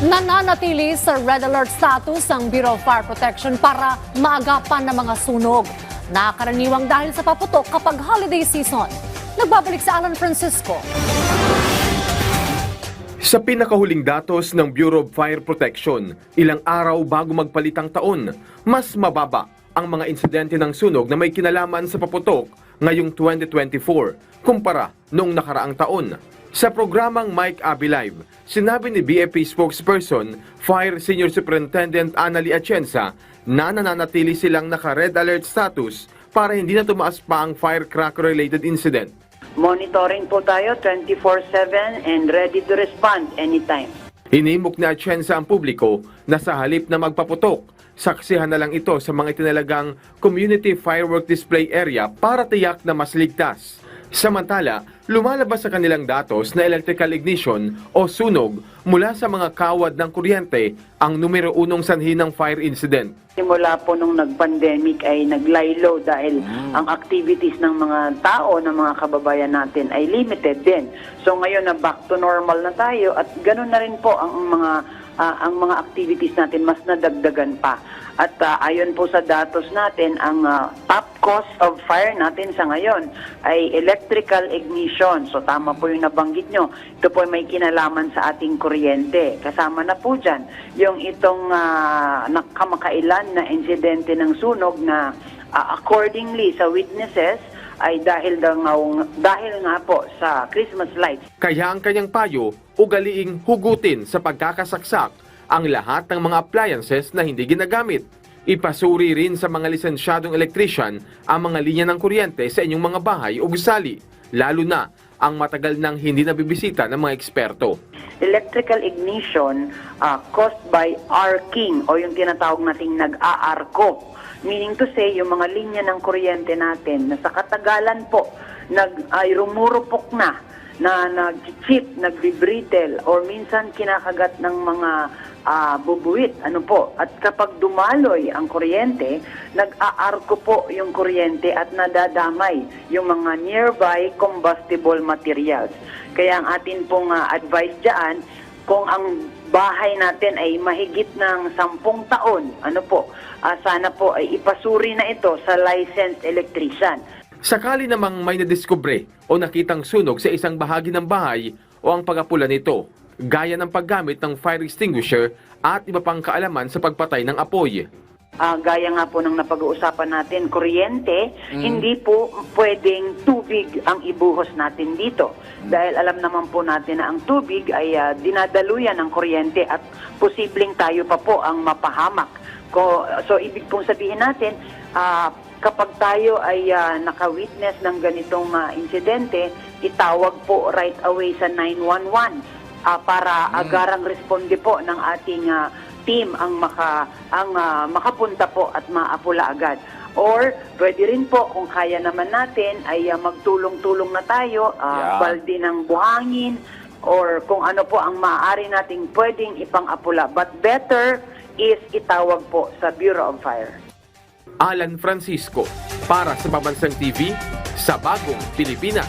Nananatili sa red alert status ang Bureau of Fire Protection para maagapan ng mga sunog. Nakaraniwang dahil sa paputok kapag holiday season. Nagbabalik sa Alan Francisco. Sa pinakahuling datos ng Bureau of Fire Protection, ilang araw bago magpalit ang taon, mas mababa ang mga insidente ng sunog na may kinalaman sa paputok ngayong 2024 kumpara noong nakaraang taon. Sa programang Mike Abby Live, sinabi ni BFP spokesperson, Fire Senior Superintendent Annalie Atienza na nananatili silang naka-red alert status para hindi na tumaas pa ang firecracker-related incident. Monitoring po tayo 24/7 and ready to respond anytime. Hinimok ni Atienza ang publiko na sa halip na magpaputok, saksihan na lang ito sa mga itinalagang community firework display area para tiyak na mas ligtas. Samantala, lumalabas sa kanilang datos na electrical ignition o sunog mula sa mga kawad ng kuryente ang numero unong sanhi ng fire incident. Simula po nung nag-pandemic ay nag-lie-low dahil ang activities ng mga tao, ng mga kababayan natin ay limited din. So ngayon na back to normal na tayo at ganoon na rin po ang mga activities natin mas nadagdagan pa. At ayon po sa datos natin, ang top cause of fire natin sa ngayon ay electrical ignition. So tama po yung nabanggit nyo. Ito po may kinalaman sa ating kuryente. Kasama na po dyan yung itong kamakailan na insidente ng sunog na accordingly sa witnesses ay dahil nga po sa Christmas lights. Kaya ang kanyang payo, ugaliing hugutin sa pagkakasaksak ang lahat ng mga appliances na hindi ginagamit. Ipasuri rin sa mga lisensyadong electrician ang mga linya ng kuryente sa inyong mga bahay o gusali, lalo na ang matagal nang hindi nabibisita ng mga eksperto. Electrical ignition caused by arcing o yung tinatawag nating nag-aarko. Meaning to say, yung mga linya ng kuryente natin na sa katagalan po ay rumurupok na nag-chip, nag-brittle, or minsan kinakagat ng mga bubuwit. At kapag dumaloy ang kuryente, nag-aarko po yung kuryente at nadadamay yung mga nearby combustible materials. Kaya ang atin pong advice dyan, kung ang bahay natin ay mahigit ng 10 taon, sana po ay ipasuri na ito sa licensed electrician. Sakali namang may nadiskubre o nakitang sunog sa isang bahagi ng bahay o ang pag-apula nito, gaya ng paggamit ng fire extinguisher at iba pang kaalaman sa pagpatay ng apoy. Gaya nga po ng napag-uusapan natin, kuryente, hindi po pwedeng tubig ang ibuhos natin dito. Dahil alam naman po natin na ang tubig ay dinadaluyan ng kuryente at posibleng tayo pa po ang mapahamak. So ibig pong sabihin natin, kapag tayo ay naka-witness ng ganitong insidente, itawag po right away sa 911 para agarang responde po ng ating team ang makapunta po at maapula agad. Or pwede rin po kung kaya naman natin ay magtulong-tulong na tayo, balde ng buhangin or kung ano po ang maaari nating pwedeng ipang-apula. But better is itawag po sa Bureau of Fire. Alan Francisco, para sa Pambansang TV, sa Bagong Pilipinas.